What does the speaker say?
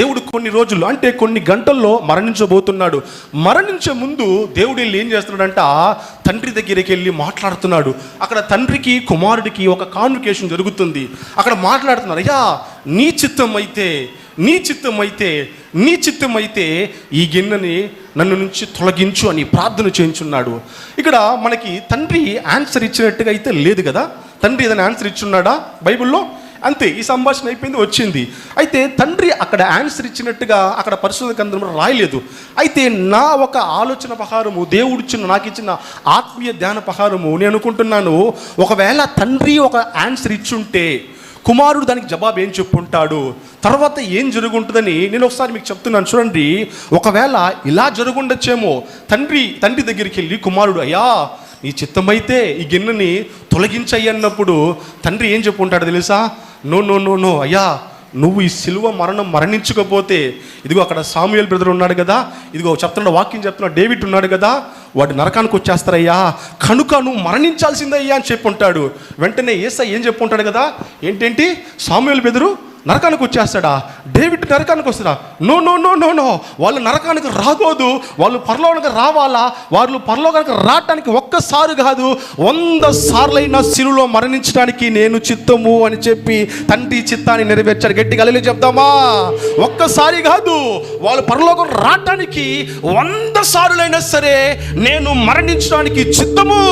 దేవుడు కొన్ని రోజుల్లో అంటే కొన్ని గంటల్లో మరణించబోతున్నాడు. మరణించే ముందు దేవుడు వెళ్ళి ఏం చేస్తున్నాడంట, తండ్రి దగ్గరికి వెళ్ళి మాట్లాడుతున్నాడు. అక్కడ తండ్రికి కుమారుడికి ఒక కాన్వర్సేషన్ జరుగుతుంది. అక్కడ మాట్లాడుతున్నారు, అయ్యా నీ చిత్తం అయితే ఈ గిన్నెని నన్ను నుంచి తొలగించు అని ప్రార్థన చేయించున్నాడు. ఇక్కడ మనకి తండ్రి ఆన్సర్ ఇచ్చినట్టుగా అయితే లేదు కదా. తండ్రి ఏదైనా ఆన్సర్ ఇచ్చున్నాడా బైబిల్లో? అంతే, ఈ సంభాషణ అయిపోయింది, వచ్చింది. అయితే తండ్రి అక్కడ ఆన్సర్ ఇచ్చినట్టుగా అక్కడ పరిశోధన గ్రంథంలో రాయలేదు. అయితే నా ఒక ఆలోచన ప్రకారము, దేవుడిచ్చిన నాకు ఇచ్చిన ఆత్మీయ ధ్యాన ప్రకారము నేను అనుకుంటున్నాను, ఒకవేళ తండ్రి ఒక ఆన్సర్ ఇచ్చుంటే కుమారుడు దానికి జవాబు ఏం చెప్పుంటాడు, తర్వాత ఏం జరుగుంటుందని నేను ఒకసారి మీకు చెప్తున్నాను చూడండి. ఒకవేళ ఇలా జరుగుండొచ్చేమో, తండ్రి దగ్గరికి వెళ్ళి కుమారుడు, అయ్యా నీ చిత్తమైతే ఈ గిన్నెని తొలగించయ్యన్నప్పుడు తండ్రి ఏం చెప్పుంటాడు తెలుసా? నో అయ్యా, నువ్వు ఈ సిలువ మరణించకపోతే, ఇదిగో అక్కడ సాముయేల్ బ్రదర్ ఉన్నాడు కదా, ఇదిగో చెప్తున్నాడు, వాక్యం చెప్తున్నాడు, డేవిడ్ ఉన్నాడు కదా, వాడు నరకానికి వచ్చేస్తారయ్యా, కనుక నువ్వు మరణించాల్సిందయ్యా అని చెప్పుంటాడు. వెంటనే యేసయ్య ఏం చెప్పుంటాడు కదా, ఏంటేంటి సాముయేల్ బ్రదరు నరకానికి వచ్చేస్తాడా, డేవిడ్ నరకానికి వస్తాడా? నో, వాళ్ళు నరకానికి రాకూడదు, వాళ్ళు పరలోకానికి రావాలా. వాళ్ళు పరలోకానికి రావటానికి ఒక్కసారి కాదు 100 సార్లైనా సిలువలో మరణించడానికి నేను చిత్తము అని చెప్పి తండ్రి చిత్తాన్ని నెరవేర్చాడు. గట్టిగా హల్లెలూయా చెప్దామా? ఒక్కసారి కాదు, వాళ్ళు పరలోకం రావటానికి 100 సార్లైనా సరే నేను మరణించడానికి చిత్తము.